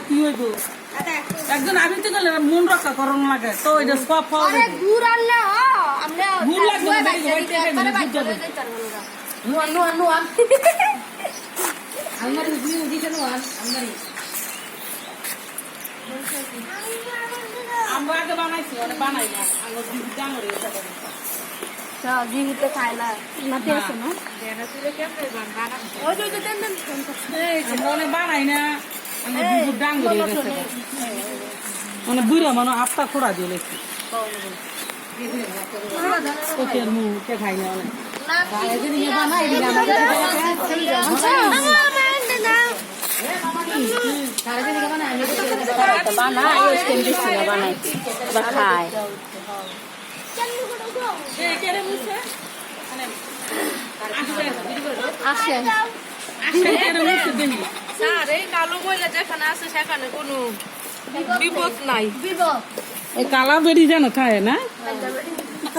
কি হইব একজন আমি তো গেলে মন রক্ষা করণ লাগে তো এটা সব ঘুর আনলে ঘুর লাগবে আলমারি দিতে আলমারি আমরা আগে বানাইছি বানাই না আমরা জানুয়ারি জিহিতে খাইলা মাতে আছে না আমরা বানাই না ডাং মানে বুড়া মানে আটটা খোড়া দিয়ে লেছি কোচের মুখে খাই না খায় কালো মহিলা যেখানে আছে সেখানে কোনো বিপদ নাই কালা বেরি যেন খায় না